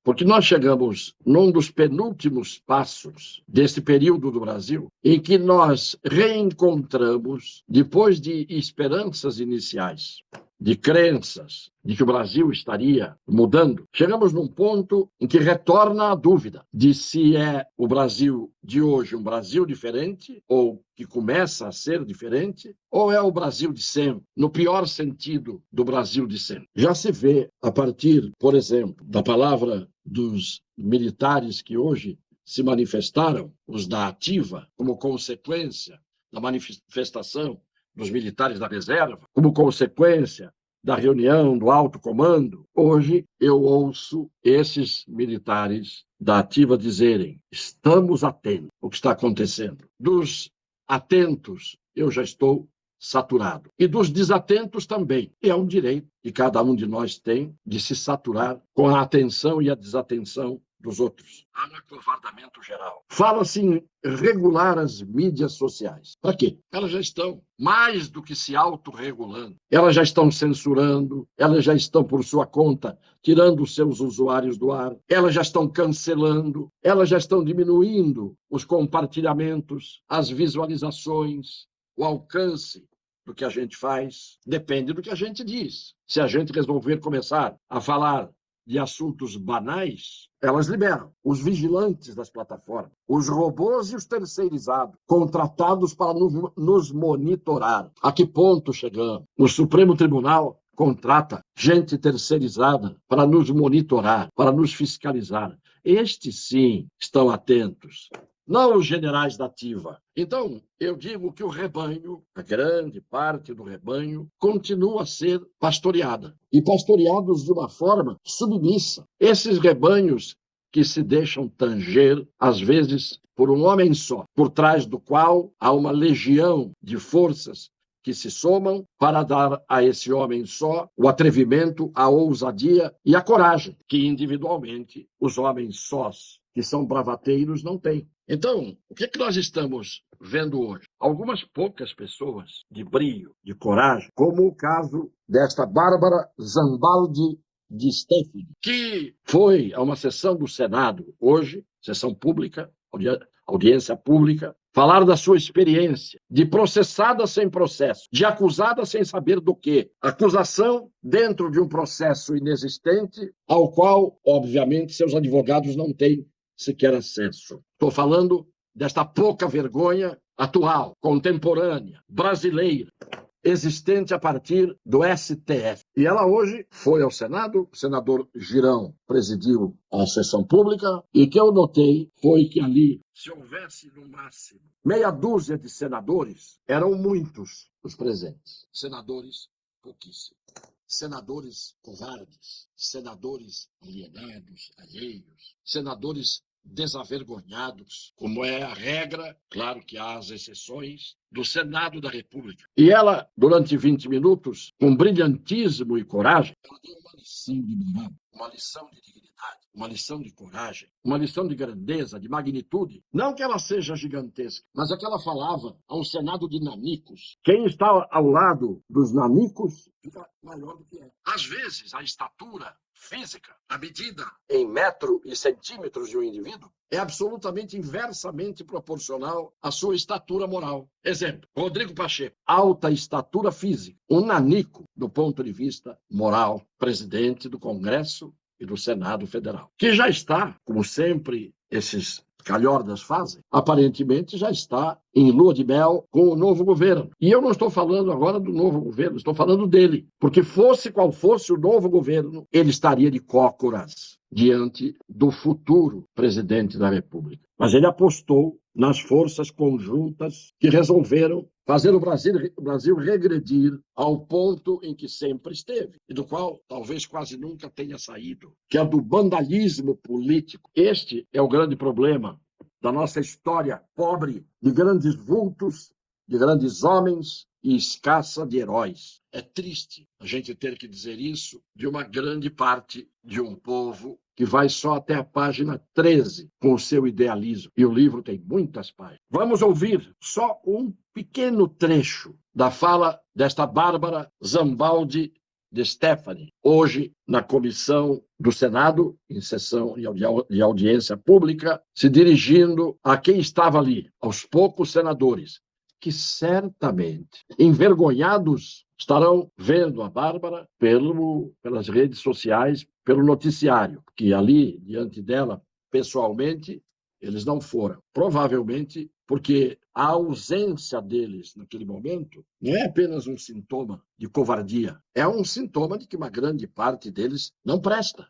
porque nós chegamos num dos penúltimos passos desse período do Brasil, em que nós reencontramos, depois de esperanças iniciais, de crenças de que o Brasil estaria mudando, chegamos num ponto em que retorna a dúvida de se é o Brasil de hoje um Brasil diferente, ou que começa a ser diferente, ou é o Brasil de sempre, no pior sentido do Brasil de sempre. Já se vê, a partir, por exemplo, da palavra dos militares que hoje se manifestaram, os da ativa, como consequência da manifestação dos militares da reserva, como consequência da reunião do alto comando, hoje eu ouço esses militares da ativa dizerem: estamos atentos ao que está acontecendo. Dos atentos, eu já estou saturado. E dos desatentos também. E é um direito que cada um de nós tem de se saturar com a atenção e a desatenção dos outros. Há um acovardamento geral. Fala-se em regular as mídias sociais. Para quê? Elas já estão mais do que se autorregulando. Elas já estão censurando, elas já estão, por sua conta, tirando os seus usuários do ar, elas já estão cancelando, elas já estão diminuindo os compartilhamentos, as visualizações, o alcance do que a gente faz. Depende do que a gente diz. Se a gente resolver começar a falar de assuntos banais, elas liberam os vigilantes das plataformas, os robôs e os terceirizados, contratados para nos monitorar. A que ponto chegamos? O Supremo Tribunal contrata gente terceirizada para nos monitorar, para nos fiscalizar. Estes, sim, estão atentos. Não os generais da ativa. Então, eu digo que o rebanho, a grande parte do rebanho, continua a ser pastoreada. E pastoreados de uma forma submissa. Esses rebanhos que se deixam tanger, às vezes, por um homem só, por trás do qual há uma legião de forças que se somam para dar a esse homem só o atrevimento, a ousadia e a coragem que, individualmente, os homens sós, que são bravateiros, não têm. Então, o que nós estamos vendo hoje? Algumas poucas pessoas de brio, de coragem, como o caso desta Bárbara Zambaldi de Steffani, que foi a uma sessão do Senado hoje, sessão pública, audiência pública, falar da sua experiência de processada sem processo, de acusada sem saber do quê. Acusação dentro de um processo inexistente, ao qual, obviamente, seus advogados não têm sequer acesso. Estou falando desta pouca vergonha atual, contemporânea, brasileira, existente a partir do STF. E ela hoje foi ao Senado, o senador Girão presidiu a sessão pública, e o que eu notei foi que ali, se houvesse no máximo meia dúzia de senadores, eram muitos os presentes. Senadores, pouquíssimos. Senadores covardes, senadores alienados, alheios, senadores desavergonhados, como é a regra, claro que há as exceções, do Senado da República. E ela, durante 20 minutos, com brilhantismo e coragem, ela deu uma lição de moral, uma lição de dignidade, uma lição de coragem, uma lição de grandeza, de magnitude. Não que ela seja gigantesca, mas é que ela falava a um Senado de nanicos. Quem está ao lado dos nanicos fica maior do que é. Às vezes, a estatura física, a medida em metro e centímetros de um indivíduo, é absolutamente inversamente proporcional à sua estatura moral. Exemplo, Rodrigo Pacheco, alta estatura física, um nanico do ponto de vista moral, presidente do Congresso e do Senado Federal, que já está, como sempre esses calhordas fazem, aparentemente já está em lua de mel com o novo governo. E eu não estou falando agora do novo governo, estou falando dele. Porque fosse qual fosse o novo governo, ele estaria de cócoras diante do futuro presidente da República. Mas ele apostou nas forças conjuntas que resolveram fazer o Brasil regredir ao ponto em que sempre esteve, e do qual talvez quase nunca tenha saído, que é do vandalismo político. Este é o grande problema da nossa história pobre de grandes vultos, de grandes homens e escassa de heróis. É triste a gente ter que dizer isso de uma grande parte de um povo que vai só até a página 13 com o seu idealismo. E o livro tem muitas páginas. Vamos ouvir só um pequeno trecho da fala desta Bárbara Zambaldi de Stephanie, hoje na comissão do Senado, em sessão de audiência pública, se dirigindo a quem estava ali, aos poucos senadores, que certamente, envergonhados, estarão vendo a Bárbara pelas redes sociais, pelo noticiário, que ali, diante dela, pessoalmente, eles não foram. Provavelmente porque a ausência deles naquele momento não é apenas um sintoma de covardia, é um sintoma de que uma grande parte deles não presta,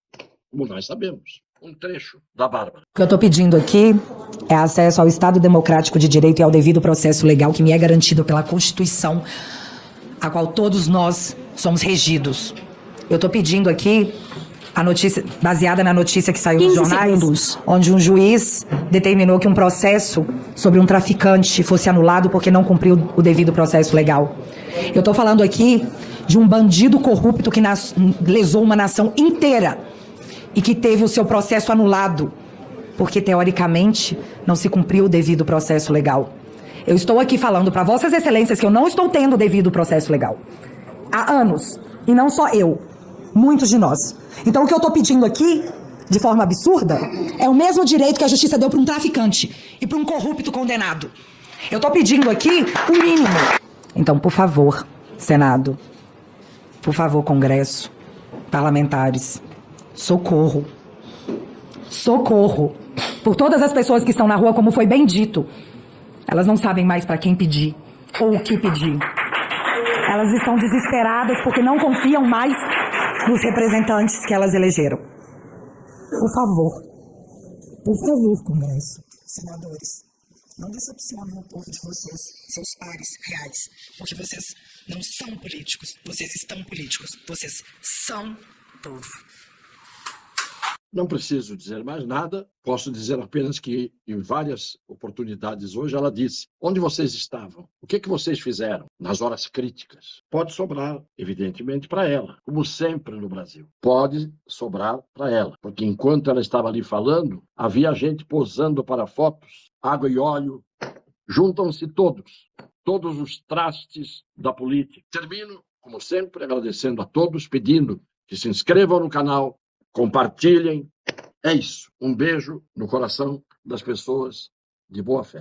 como nós sabemos. Um trecho da Bárbara. O que eu estou pedindo aqui é acesso ao Estado Democrático de Direito e ao devido processo legal que me é garantido pela Constituição, a qual todos nós somos regidos. Eu estou pedindo aqui a notícia, baseada na notícia que saiu nos jornais, onde um juiz determinou que um processo sobre um traficante fosse anulado porque não cumpriu o devido processo legal. Eu estou falando aqui de um bandido corrupto que lesou uma nação inteira e que teve o seu processo anulado porque, teoricamente, não se cumpriu o devido processo legal. Eu estou aqui falando para Vossas Excelências que eu não estou tendo o devido processo legal. Há anos, e não só eu, muitos de nós. Então, o que eu estou pedindo aqui, de forma absurda, é o mesmo direito que a justiça deu para um traficante e para um corrupto condenado. Eu estou pedindo aqui o mínimo. Então, por favor, Senado, por favor, Congresso, parlamentares, socorro. Socorro. Por todas as pessoas que estão na rua, como foi bem dito, elas não sabem mais para quem pedir ou o que pedir. Elas estão desesperadas porque não confiam mais nos representantes que elas elegeram. Por favor, Congresso, senadores, não decepcionem o povo de vocês, seus pares reais, porque vocês não são políticos, vocês estão políticos, vocês são povo. Não preciso dizer mais nada, posso dizer apenas que, em várias oportunidades hoje, ela disse: onde vocês estavam? O que vocês fizeram nas horas críticas? Pode sobrar, evidentemente, para ela, como sempre no Brasil. Pode sobrar para ela, porque enquanto ela estava ali falando, havia gente posando para fotos, água e óleo, juntam-se todos os trastes da política. Termino, como sempre, agradecendo a todos, pedindo que se inscrevam no canal, compartilhem. É isso. Um beijo no coração das pessoas de boa fé.